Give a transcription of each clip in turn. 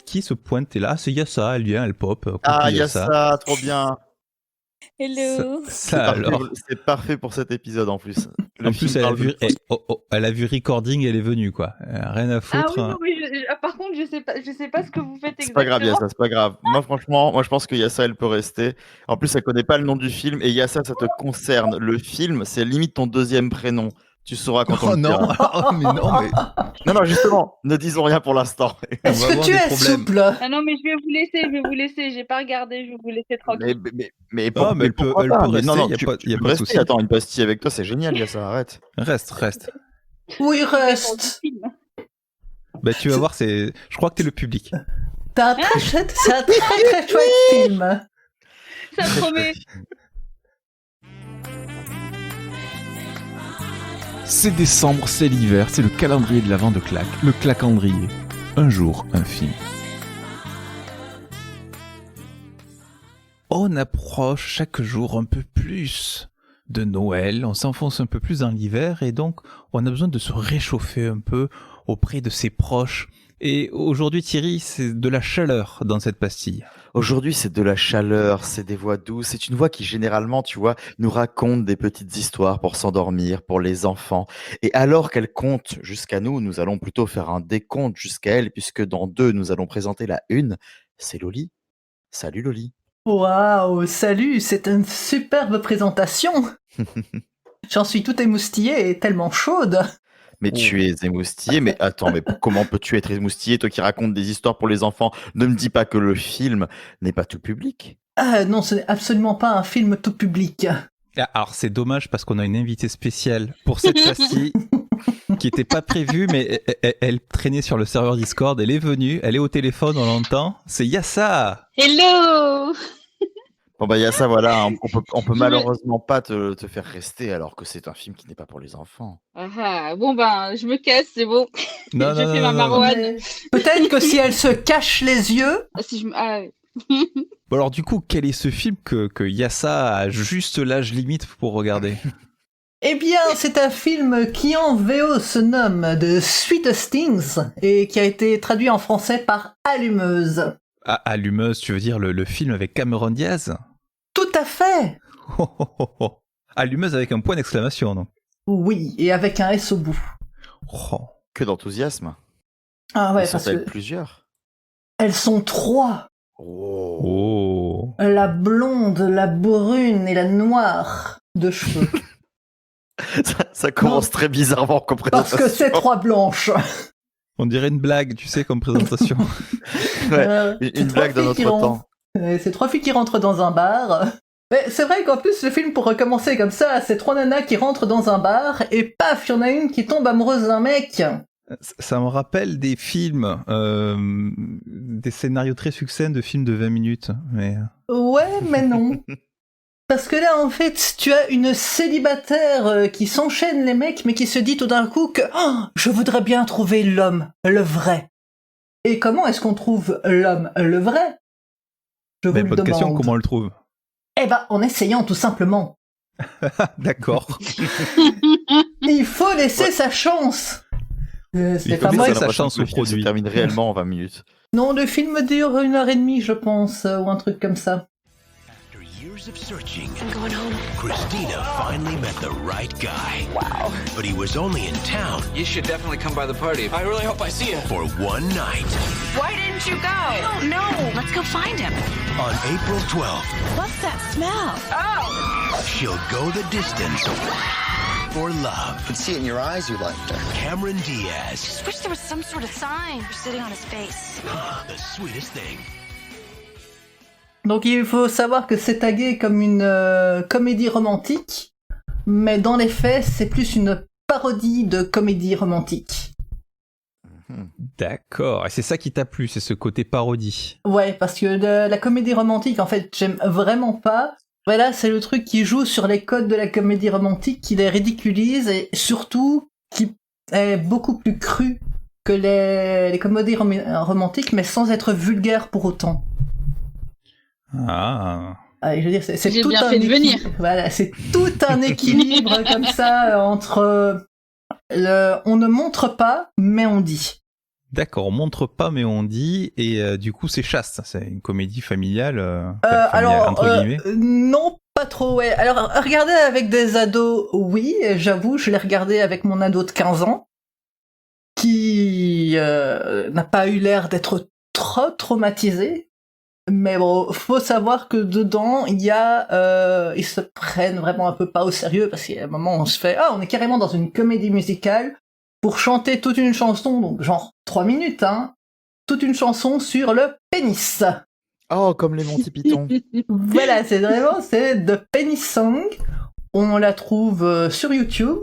qui se pointe là. C'est Yassa, elle vient, elle pop. Coucou, Ah, Yassa, trop bien. Hello. Ça alors. C'est parfait pour cet épisode en plus. En plus, elle a vu recording, elle est venue quoi. Rien à foutre. Ah oui, par contre, je sais pas ce que vous faites exactement. C'est pas grave, Yassa, c'est pas grave. Moi, franchement, je pense que Yassa, elle peut rester. En plus, elle connaît pas le nom du film et Yassa, ça te concerne. Le film, c'est limite ton deuxième prénom. Tu sauras quand on le non. dira. Mais non, mais... Non, justement, ne disons rien pour l'instant. Est-ce que tu es souple? Ah non, mais je vais vous laisser. J'ai pas regardé, je vais vous laisser tranquille. Mais pourquoi pas? Rester, non, tu peux rester. Attends, une pastille avec toi, c'est génial, Yassa, arrête. Reste. Oui, reste. Bah, tu vas voir, je crois que t'es le public. C'est un très chouette film. Ça promet. C'est décembre, c'est l'hiver, c'est le calendrier de l'Avent de Clac, le Clacandrier. Un jour, un film. On approche chaque jour un peu plus de Noël, on s'enfonce un peu plus dans l'hiver et donc on a besoin de se réchauffer un peu auprès de ses proches. Et aujourd'hui, Thierry, c'est de la chaleur dans cette pastille. Aujourd'hui, c'est de la chaleur, c'est des voix douces. C'est une voix qui, généralement, tu vois, nous raconte des petites histoires pour s'endormir, pour les enfants. Et alors qu'elle compte jusqu'à nous, nous allons plutôt faire un décompte jusqu'à elle, puisque dans 2, nous allons présenter la 1. C'est Loli. Salut Loli. Waouh, salut, c'est une superbe présentation. J'en suis tout émoustillée et tellement chaude. Mais tu es émoustillé, mais attends, mais comment peux-tu être émoustillé, toi qui racontes des histoires pour les enfants? Ne me dis pas que le film n'est pas tout public. Ah non, ce n'est absolument pas un film tout public. Alors c'est dommage parce qu'on a une invitée spéciale pour cette pastille qui n'était pas prévue, mais elle traînait sur le serveur Discord, elle est venue, elle est au téléphone, on l'entend, c'est Yassa. Hello. Bon bah Yassa, voilà, on peut malheureusement pas te faire rester alors que c'est un film qui n'est pas pour les enfants. Bon ben, je me casse, c'est bon. Non, je fais ma marouane. Peut-être que si elle se cache les yeux... Bon alors du coup, quel est ce film que Yassa a juste l'âge limite pour regarder? Eh bien, c'est un film qui en VO se nomme The Sweetest Things et qui a été traduit en français par Allumeuse. Ah, Allumeuse, tu veux dire le film avec Cameron Diaz? Tout à fait. Allumeuse avec un point d'exclamation, non? Oui, et avec un S au bout. Oh. Que d'enthousiasme. Ah ouais, Ils sont parce que... plusieurs. Elles sont 3. Oh. La blonde, la brune et la noire de cheveux. ça commence très bizarrement comme présentation. Parce que c'est 3 blanches. On dirait une blague, tu sais, comme présentation. Ouais, une blague de notre temps. C'est 3 filles qui rentrent dans un bar. Mais c'est vrai qu'en plus, le film pourrait commencer comme ça. C'est 3 nanas qui rentrent dans un bar et paf, il y en a une qui tombe amoureuse d'un mec. Ça me rappelle des films, des scénarios très succincts de films de 20 minutes. Mais... Ouais, mais non. Parce que là, en fait, tu as une célibataire qui s'enchaîne les mecs, mais qui se dit tout d'un coup que je voudrais bien trouver l'homme, le vrai. Et comment est-ce qu'on trouve l'homme, le vrai? Je vous le demande. Bonne question, comment on le trouve? Eh ben, en essayant, tout simplement. D'accord. Il faut laisser sa chance. C'est pas moi sa chance au produit. Ça termine réellement en 20 minutes. Non, le film dure 1h30, je pense, ou un truc comme ça. Years of searching, I'm going home. Christina finally met the right guy. Wow. But he was only in town. You should definitely come by the party. I really hope I see you. For one night. Why didn't you go? I don't know. Let's go find him. On April 12th. What's that smell? Oh! She'll go the distance for love. I could see it in your eyes you liked her. Cameron Diaz. Just wish there was some sort of sign sitting on his face. The sweetest thing. Donc il faut savoir que c'est tagué comme une comédie romantique, mais dans les faits, c'est plus une parodie de comédie romantique. D'accord, et c'est ça qui t'a plu, c'est ce côté parodie. Ouais, parce que la comédie romantique, en fait, j'aime vraiment pas. Voilà, c'est le truc qui joue sur les codes de la comédie romantique, qui les ridiculise, et surtout, qui est beaucoup plus cru que les comédies romantiques, mais sans être vulgaire pour autant. Ah. Je veux dire, c'est J'ai tout bien un fait de venir. Voilà, c'est tout un équilibre comme ça entre on ne montre pas, mais on dit. D'accord, on montre pas mais on dit, et du coup c'est chaste, c'est une comédie familiale, Alors, entre guillemets. non, pas trop, ouais. Alors, regarder avec des ados, oui, j'avoue, je l'ai regardé avec mon ado de 15 ans, qui n'a pas eu l'air d'être trop traumatisé. Mais bon, faut savoir que dedans, il y a, ils se prennent vraiment un peu pas au sérieux, parce qu'à un moment, on se fait, on est carrément dans une comédie musicale, pour chanter toute une chanson, donc genre 3 minutes, toute une chanson sur le pénis. Oh, comme les Monty Python. Voilà, c'est The Penis Song. On la trouve sur YouTube.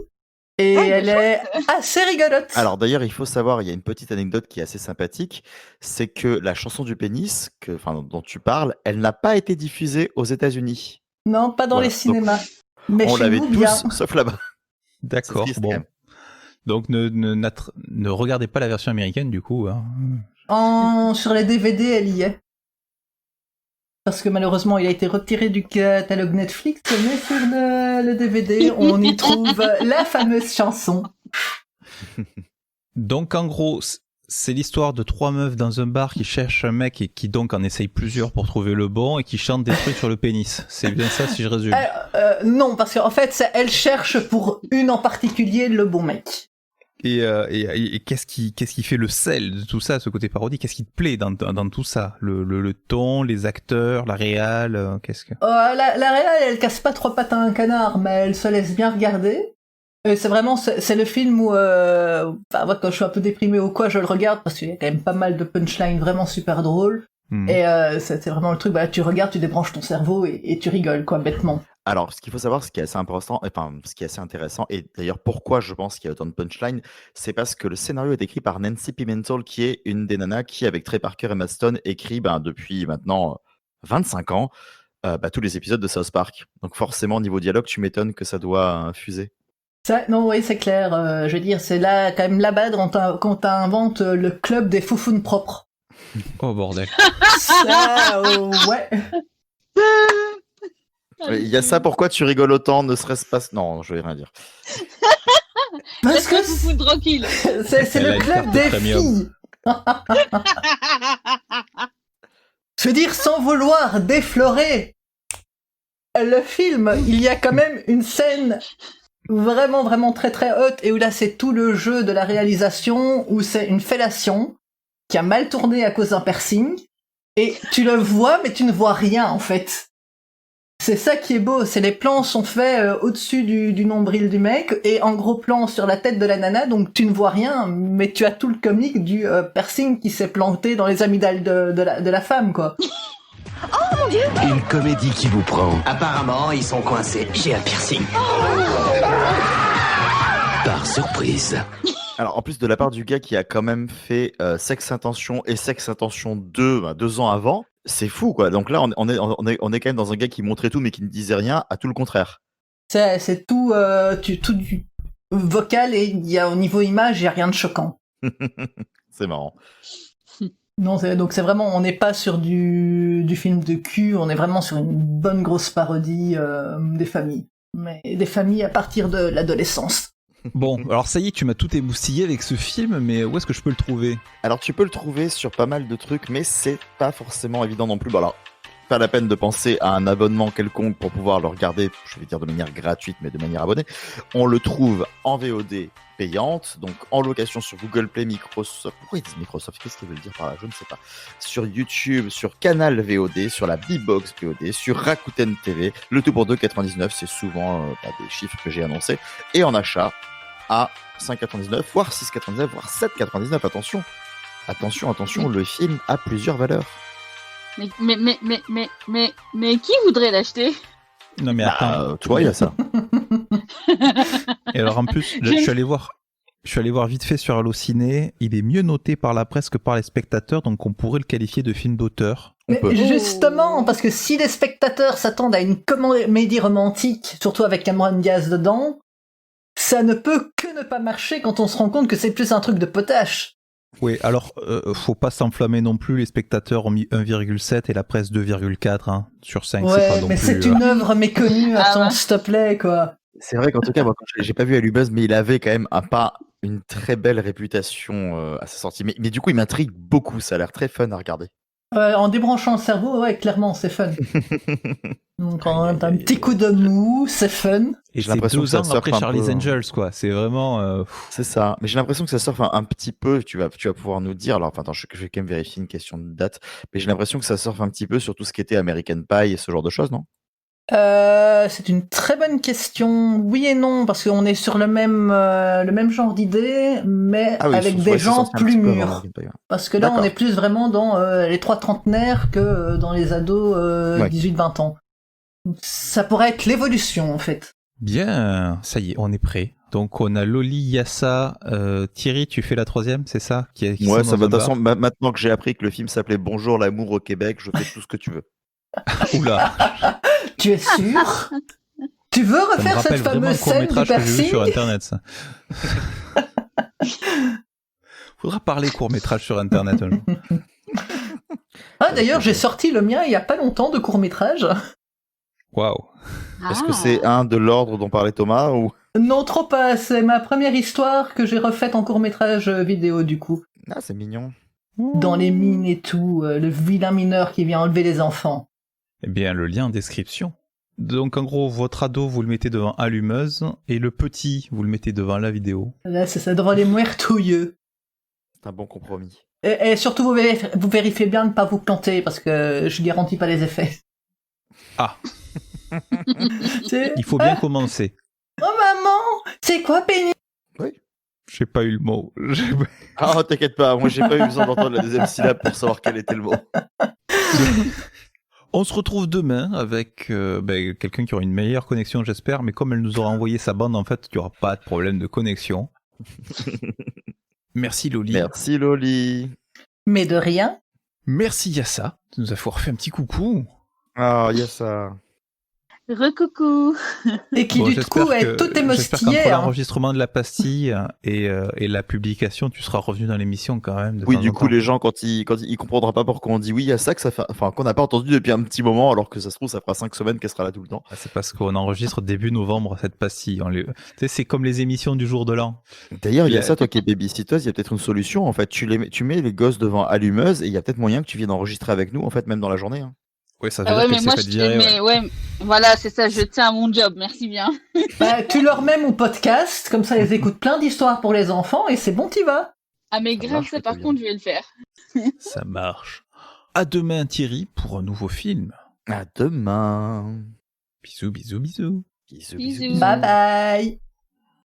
Et elle est assez rigolote. Alors d'ailleurs, il faut savoir, il y a une petite anecdote qui est assez sympathique, c'est que la chanson du pénis, dont tu parles, elle n'a pas été diffusée aux États-Unis. Non, pas dans les cinémas. Mais on chez l'avait nous, tous, bien. sauf là-bas. D'accord, C'est triste, bon. quand même. Donc ne regardez pas la version américaine du coup. Sur les DVD, elle y est. Parce que malheureusement, il a été retiré du catalogue Netflix, mais sur le DVD, on y trouve la fameuse chanson. Donc en gros, c'est l'histoire de 3 meufs dans un bar qui cherchent un mec et qui donc en essayent plusieurs pour trouver le bon et qui chantent des trucs sur le pénis. C'est bien ça si je résume. Non, parce qu'en fait, elle cherche pour une en particulier le bon mec. Et qu'est-ce qui fait le sel de tout ça, ce côté parodie? Qu'est-ce qui te plaît dans tout ça? Le ton, les acteurs, la réal, qu'est-ce que... La réal, elle casse pas 3 pattes à un canard, mais elle se laisse bien regarder. Et c'est le film où, moi, quand je suis un peu déprimé ou quoi, je le regarde parce qu'il y a quand même pas mal de punchlines vraiment super drôles. Et c'est vraiment le truc, tu regardes, tu débranches ton cerveau et tu rigoles, quoi, bêtement. Alors, ce qu'il faut savoir, ce qui est assez important, ce qui est assez intéressant, et d'ailleurs pourquoi je pense qu'il y a autant de punchline, c'est parce que le scénario est écrit par Nancy Pimentel, qui est une des nanas qui, avec Trey Parker et Emma Stone, écrit depuis maintenant 25 ans tous les épisodes de South Park. Donc forcément, niveau dialogue, tu m'étonnes que ça doit fuser. Non, oui, c'est clair. Je veux dire, c'est là quand même là-bas quand t'inventes le club des foufounes propres. Oh bordel. Ça, ouais. Il y a ça, pourquoi tu rigoles autant, ne serait-ce pas... Non, je vais rien dire. Parce que foufoune tranquille. c'est le club des filles. Je veux dire, sans vouloir déflorer le film, il y a quand même une scène vraiment, vraiment très, très haute et où là, c'est tout le jeu de la réalisation, où c'est une fellation qui a mal tourné à cause d'un piercing et tu le vois, mais tu ne vois rien, en fait. C'est ça qui est beau, c'est les plans sont faits au-dessus du nombril du mec et en gros plan sur la tête de la nana, donc tu ne vois rien, mais tu as tout le comique du piercing qui s'est planté dans les amygdales de la femme, quoi. Oh mon Dieu! Une comédie qui vous prend. Apparemment, ils sont coincés. J'ai un piercing. Par surprise. Alors, en plus de la part du gars qui a quand même fait Sex Intention et Sex Intention 2, 2 ans avant, c'est fou, quoi. Donc là, on est quand même dans un gars qui montrait tout, mais qui ne disait rien, à tout le contraire. C'est tout, tout du vocal et il y a au niveau image, il n'y a rien de choquant. C'est marrant. Non, donc c'est vraiment, on n'est pas sur du film de cul, on est vraiment sur une bonne grosse parodie des familles. Mais des familles à partir de l'adolescence. Bon, alors ça y est, tu m'as tout émoustillé avec ce film, mais où est-ce que je peux le trouver? Alors, tu peux le trouver sur pas mal de trucs, mais c'est pas forcément évident non plus. Bon, alors, pas la peine de penser à un abonnement quelconque pour pouvoir le regarder, je vais dire de manière gratuite, mais de manière abonnée. On le trouve en VOD payante, donc en location sur Google Play, Microsoft. Pourquoi ils disent Microsoft? Qu'est-ce qu'ils veulent dire par là? Je ne sais pas. Sur YouTube, sur Canal VOD, sur la B-Box VOD, sur Rakuten TV. Le tout pour 2,99, c'est souvent des chiffres que j'ai annoncés. Et en achat à 5,99, voire 6,99, voire 7,99. Attention, le film a plusieurs valeurs. Mais qui voudrait l'acheter? Non mais attends. Tu vois, il y a ça. Et alors en plus, je suis allé voir vite fait sur Allociné, il est mieux noté par la presse que par les spectateurs, donc on pourrait le qualifier de film d'auteur. Mais justement, parce que si les spectateurs s'attendent à une comédie romantique, surtout avec Cameron Diaz dedans, ça ne peut que ne pas marcher quand on se rend compte que c'est plus un truc de potache. Oui, alors faut pas s'enflammer non plus, les spectateurs ont mis 1,7 et la presse 2,4 sur 5, c'est pas non mais plus... c'est une œuvre méconnue, attends, s'il te plaît, quoi. C'est vrai qu'en tout cas, moi, quand j'ai pas vu Alubuzz, mais il avait quand même pas une très belle réputation à sa sortie. Mais du coup, il m'intrigue beaucoup. Ça a l'air très fun à regarder. En débranchant le cerveau, ouais, clairement, c'est fun. Donc, un petit coup de mou, c'est fun. Et J'ai c'est l'impression 2 que ça ans surfe après un Charlie's peu, Angels, quoi. C'est vraiment... C'est ça. Mais j'ai l'impression que ça surfe un petit peu. Tu vas pouvoir nous dire. Alors, enfin, attends, je vais quand même vérifier une question de date. Mais j'ai l'impression que ça surfe un petit peu sur tout ce qui était American Pie et ce genre de choses, non? C'est une très bonne question. Oui et non, parce qu'on est sur le même genre d'idée, mais Ah oui, avec ouais, des c'est gens sorti un plus petit peu avant mûrs. American Pie, ouais. Parce que là, on D'accord. est plus vraiment dans les 3 trentenaires que dans les ados Ouais. 18-20 ans. Ça pourrait être l'évolution, en fait. Bien, ça y est, on est prêt. Donc on a Loli, Yassa, Thierry, tu fais la 3e, c'est ça qui Ouais, sont ça dans va. De un toute façon, bar. maintenant que j'ai appris que le film s'appelait Bonjour l'amour au Québec, je fais tout ce que tu veux. Oula, Tu es sûr? Tu veux ça me refaire cette rappelle vraiment fameuse un scène du court-métrage que j'ai vu sur piercing? Internet, ça. Faudra parler court-métrage sur Internet un jour. Ah, d'ailleurs, j'ai sorti le mien il y a pas longtemps de court-métrage. Waouh. Est-ce que c'est un de l'ordre dont parlait Thomas ou... Non, trop pas. C'est ma première histoire que j'ai refaite en court-métrage vidéo, du coup. Ah, c'est mignon. Dans les mines et tout, le vilain mineur qui vient enlever les enfants. Eh bien, le lien en description. Donc en gros, votre ado, vous le mettez devant allumeuse, et le petit, vous le mettez devant la vidéo. Là, c'est ça devant les muertouilleux. C'est un bon compromis. Et surtout, vous vérifiez bien de ne pas vous planter, parce que je garantis pas les effets. Ah, C'est- il faut bien commencer. Oh maman, c'est quoi Penny? J'ai pas eu le mot. Ah, t'inquiète pas, moi j'ai pas eu besoin d'entendre la deuxième syllabe pour savoir quel était le mot. On se retrouve demain avec quelqu'un qui aura une meilleure connexion, j'espère, mais comme elle nous aura envoyé sa bande, en fait, il n'y aura pas de problème de connexion. Merci Loli. Merci Loli. Mais de rien. Merci Yassa de nous avoir fait un petit coucou. Ah, il y a ça. Recoucou. Et qui Bon, du j'espère coup est que- tout J'espère émoustillé. qu'entre Hein. l'enregistrement de la pastille et la publication, tu seras revenu dans l'émission quand même. De Oui, temps du en coup, temps. les gens, quand ils comprendront pas pourquoi on dit oui, il y a ça que ça fait, enfin, qu'on n'a pas entendu depuis un petit moment, alors que ça se trouve, ça fera 5 semaines qu'elle sera là tout le temps. Ah, c'est parce qu'on enregistre début novembre cette pastille. Tu sais, c'est comme les émissions du jour de l'an. D'ailleurs, il y a La- ça, toi qui es babysitteuse, il y a peut-être une solution. En fait, tu mets les gosses devant allumeuse et il y a peut-être moyen que tu viennes enregistrer avec nous, en fait, même dans la journée. Hein. Ouais, ça veut Ah dire ouais, qu'elle mais s'est moi, faite virer. Ouais. mais ouais, voilà, c'est ça, je tiens à mon job, merci bien. Bah, tu leur mets mon podcast, comme ça ils écoutent plein d'histoires pour les enfants et c'est bon, t'y vas. Ah, mais Ça grave, marche ça, plutôt par bien. contre, je vais le faire. Ça marche. À demain Thierry pour un nouveau film. À demain. Bisous, bisous, bisous. Bisous, Bisous. bisous. Bye bye.